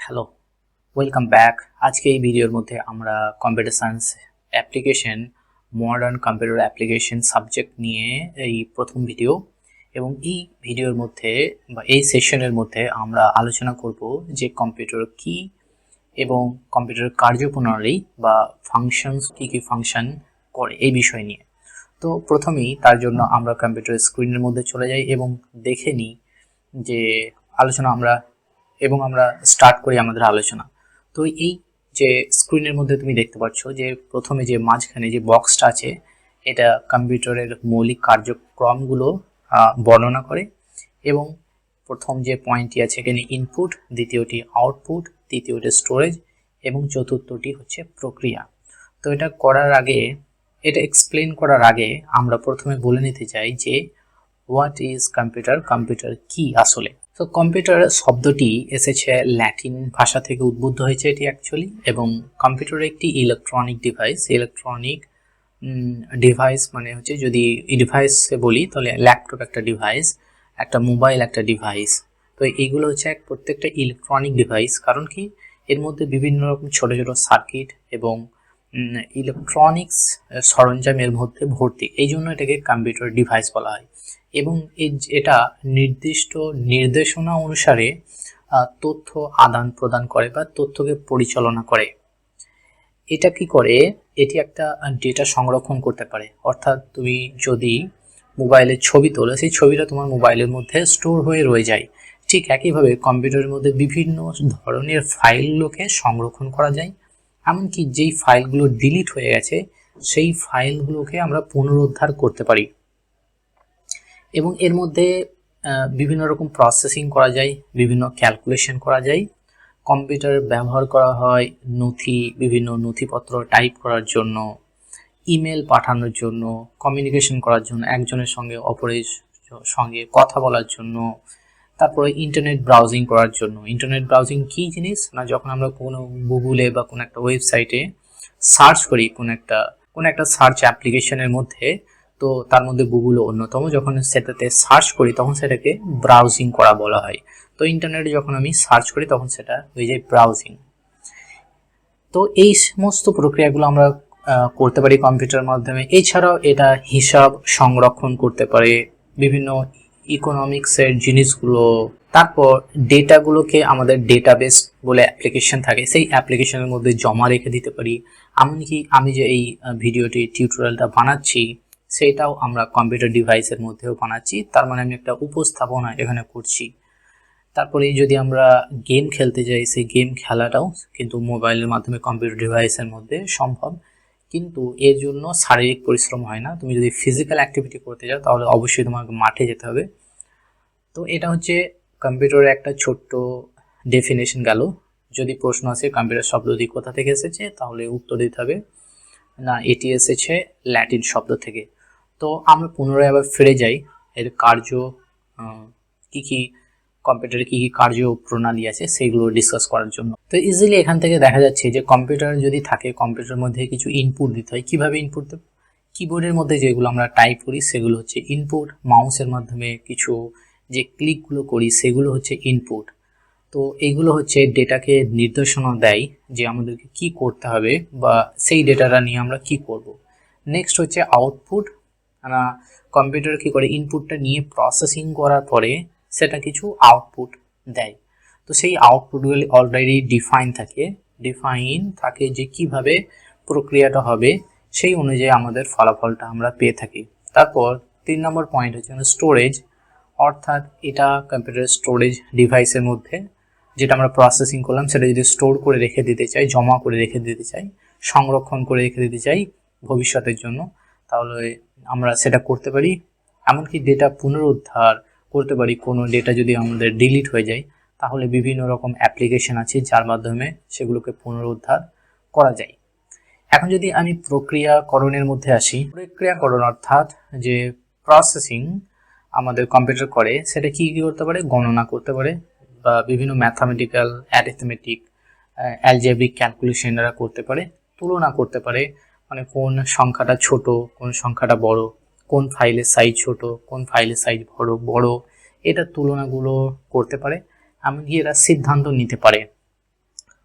Hello, welcome back. আজকে এই ভিডিওর মধ্যে আমরা computer science application, modern computer application subject নিয়ে এই প্রথম ভিডিও, এবং এই ভিডিওর মধ্যে বা এই সেশনের মধ্যে আমরা আলোচনা করব যে কম্পিউটার কি এবং কম্পিউটার কার্যপ্রণালী বা ফাংশনস কী ফাংশন করে এই বিষয় নিয়ে। তো প্রথমেই তার জন্য আমরা কম্পিউটার স্ক্রিনের মধ্যে চলে যাই এবং দেখে নিই যে আমরা স্টার্ট করি আমাদের আলোচনা। তো এই যে স্ক্রিনের মধ্যে তুমি দেখতে পাচ্ছ যে প্রথমে যে মাঝখানে যে বক্সটা আছে, এটা কম্পিউটারের মৌলিক কার্যক্রমগুলো বর্ণনা করে, এবং প্রথম যে পয়েন্টটি আছে এখানে ইনপুট, দ্বিতীয়টি আউটপুট, তৃতীয়টি স্টোরেজ এবং চতুর্থটি হচ্ছে প্রক্রিয়া। তো এটা এক্সপ্লেন করার আগে আমরা প্রথমে বলে নিতে চাই যে হোয়াট ইজ কম্পিউটার, কম্পিউটার কি আসলে। তো কম্পিউটার শব্দটি এসেছে ল্যাটিন ভাষা থেকে উদ্বুদ্ধ হয়েছে এটি অ্যাকচুয়ালি, এবং কম্পিউটার একটি ইলেকট্রনিক ডিভাইস মানে হচ্ছে, যদি ডিভাইসে বলি তাহলে ল্যাপটপ একটা ডিভাইস, একটা মোবাইল একটা ডিভাইস। তো এইগুলো হচ্ছে প্রত্যেকটা ইলেকট্রনিক ডিভাইস, কারণ কি এর মধ্যে বিভিন্ন রকম ছোট ছোট সার্কিট এবং ইলেকট্রনিক্স সরঞ্জামের মধ্যে ভর্তি, এই জন্য এটাকে কম্পিউটার ডিভাইস বলা হয়। এবং এটা নির্দিষ্ট নির্দেশনা অনুসারে তথ্য আদান প্রদান করে বা তথ্যকে পরিচালনা করে। এটা কি করে, এটি একটা ডেটা সংরক্ষণ করতে পারে। অর্থাৎ তুমি যদি মোবাইলের ছবি তোলো, সেই ছবিটা তোমার মোবাইলের মধ্যে স্টোর হয়ে রয়ে যায়। ঠিক একইভাবে কম্পিউটারের মধ্যে বিভিন্ন ধরনের ফাইলগুলোকে সংরক্ষণ করা যায়, এমনকি যেই ফাইলগুলো ডিলিট হয়ে গেছে সেই ফাইলগুলোকে আমরা পুনরুদ্ধার করতে পারি। এবং এর মধ্যে বিভিন্ন রকম প্রসেসিং করা যায়, বিভিন্ন ক্যালকুলেশন করা যায়। কম্পিউটার ব্যবহার করা হয় বিভিন্ন নথিপত্র টাইপ করার জন্য, ইমেল পাঠানোর জন্য, কমিউনিকেশন করার জন্য, একজনের সঙ্গে অপরের সঙ্গে কথা বলার জন্য, তারপরে ইন্টারনেট ব্রাউজিং করার জন্য। ইন্টারনেট ব্রাউজিং কী জিনিস না, যখন আমরা কোনো গুগলে বা কোনো একটা ওয়েবসাইটে সার্চ করি কোনো একটা সার্চ অ্যাপ্লিকেশনের মধ্যে, তো তার মধ্যে গুগলও অন্যতম, যখন সেটাতে সার্চ করি তখন সেটাকে ব্রাউজিং করা বলা হয়। তো ইন্টারনেটে যখন আমি সার্চ করি তখন সেটা হয়ে যায় ব্রাউজিং। তো এই সমস্ত প্রক্রিয়াগুলো আমরা করতে পারি কম্পিউটারের মাধ্যমে। এছাড়াও এটা হিসাব সংরক্ষণ করতে পারে, বিভিন্ন ইকোনমিক্সের জিনিসগুলো, তারপর ডেটাগুলোকে আমাদের ডেটাবেস বলে অ্যাপ্লিকেশন থাকে, সেই অ্যাপ্লিকেশনের মধ্যে জমা রেখে দিতে পারি। এমনকি আমি যে এই টিউটোরিয়ালটা বানাচ্ছি সেটাও আমরা কম্পিউটার ডিভাইসের মধ্যেও বানাচ্ছি, তার মানে আমি একটা উপস্থাপনা এখানে করছি। তারপরে যদি আমরা গেম খেলতে যাই, সেই গেম খেলাটাও কিন্তু মোবাইলের মাধ্যমে কম্পিউটার ডিভাইসের মধ্যে সম্ভব, কিন্তু এর জন্য শারীরিক পরিশ্রম হয় না। তুমি যদি ফিজিক্যাল অ্যাক্টিভিটি করতে যাও তাহলে অবশ্যই তোমাকে মাঠে যেতে হবে। তো এটা হচ্ছে কম্পিউটারের একটা ছোট্ট ডেফিনেশন গেল। যদি প্রশ্ন আসে কম্পিউটার শব্দটি কোথা থেকে এসেছে, তাহলে উত্তর দিতে হবে না এটি এসেছে ল্যাটিন শব্দ থেকে। তো আমরা পুনরায় আবার ফিরে যাই এর কার্য কী কী, কম্পিউটারে কী কী কার্য প্রণালী আছে সেগুলো ডিসকাস করার জন্য। তো ইজিলি এখান থেকে দেখা যাচ্ছে যে কম্পিউটার যদি থাকে, কম্পিউটারের মধ্যে কিছু ইনপুট দিতে হয়। কীভাবে ইনপুট দেব? কিবোর্ডের মধ্যে যেগুলো আমরা টাইপ করি সেগুলো হচ্ছে ইনপুট, মাউসের মাধ্যমে কিছু যে ক্লিকগুলো করি সেগুলো হচ্ছে ইনপুট। তো এইগুলো হচ্ছে ডেটাকে নির্দেশনা দেয় যে আমাদেরকে কি করতে হবে বা সেই ডেটাটা নিয়ে আমরা কি করব। নেক্সট হচ্ছে আউটপুট। কম্পিউটার কি করে, ইনপুটটা নিয়ে প্রসেসিং করার পরে সেটা কিছু আউটপুট দেয়। তো সেই আউটপুটগুলি অলরেডি ডিফাইন থাকে যে কিভাবে প্রক্রিয়াটা হবে, সেই অনুযায়ী আমাদের ফলাফলটা আমরা পেয়ে থাকি। তারপর 3 নম্বর পয়েন্ট হচ্ছে স্টোরেজ, অর্থাৎ এটা কম্পিউটার স্টোরেজ ডিভাইসের মধ্যে যেটা আমরা প্রসেসিং করলাম সেটা যদি স্টোর করে রেখে দিতে চাই, জমা করে রেখে দিতে চাই, সংরক্ষণ করে রেখে দিতে চাই ভবিষ্যতের জন্য, তাহলে আমরা সেটা করতে পারি। এমনকি ডেটা পুনরুদ্ধার করতে পারি। কোনো ডেটা যদি আমাদের ডিলিট হয়ে যায় তাহলে বিভিন্ন রকম অ্যাপ্লিকেশন আছে যার মাধ্যমে সেগুলোকে পুনরুদ্ধার করা যায়। এখন যদি আমি প্রক্রিয়াকরণের মধ্যে আসি, প্রক্রিয়াকরণ অর্থাৎ যে প্রসেসিং আমাদের কম্পিউটার করে সেটা কি করতে পারে, গণনা করতে পারে, বা বিভিন্ন ম্যাথামেটিক্যাল, অ্যারিথমেটিক, অ্যালজেব্রিক ক্যালকুলেশন এরা করতে পারে, তুলনা করতে পারে, মানে কোন সংখ্যাটা ছোট কোন সংখ্যাটা বড়, কোন ফাইলের সাইজ ছোট কোন ফাইলের সাইজ বড়, এটা তুলনাগুলো করতে পারে। এমনকি এরা সিদ্ধান্ত নিতে পারে।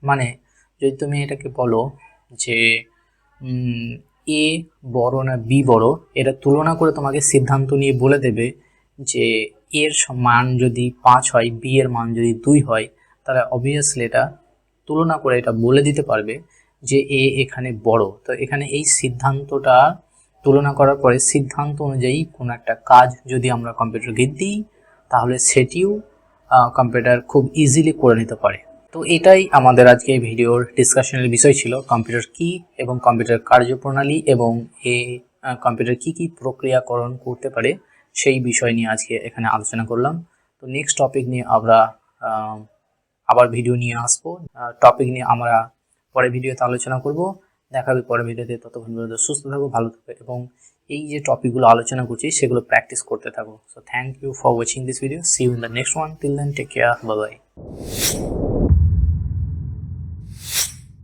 মানে যদি তুমি এটাকে বলো যে এ বড় না বি বড়, এটা তুলনা করে তোমাকে সিদ্ধান্ত নিয়ে বলে দেবে যে এর মান যদি 5 হয়, বি এর মান যদি 2 হয়, তাহলে অবভিয়াসলি এটা তুলনা করে এটা বলে দিতে পারবে যে এ এখানে বড়। তো এখানে এই সিদ্ধান্তটা তুলনা করার পরে সিদ্ধান্ত অনুযায়ী কোনো একটা কাজ যদি আমরা কম্পিউটারকে দিই, তাহলে সেটিও কম্পিউটার খুব ইজিলি করে নিতে পারে। তো এটাই আমাদের আজকে ভিডিওর ডিসকাশনের বিষয় ছিল, কম্পিউটার কি এবং কম্পিউটার কার্যপ্রণালী এবং এই কম্পিউটার কি কি প্রক্রিয়াকরণ করতে পারে সেই বিষয় নিয়ে আজকে এখানে আলোচনা করলাম। তো নেক্সট টপিক নিয়ে আমরা আবার ভিডিও নিয়ে আসবো, টপিক নিয়ে আমরা পরের ভিডিওতে আলোচনা করব। দেখা হবে পরের ভিডিওতে। ততক্ষণ পর্যন্ত সুস্থ থাকো, ভালো থাকো এবং এই যে টপিকগুলো আলোচনা করছি সেগুলো প্র্যাকটিস করতে থাকো। So thank you for watching this video. See you in the next one. Till then take care, bye by.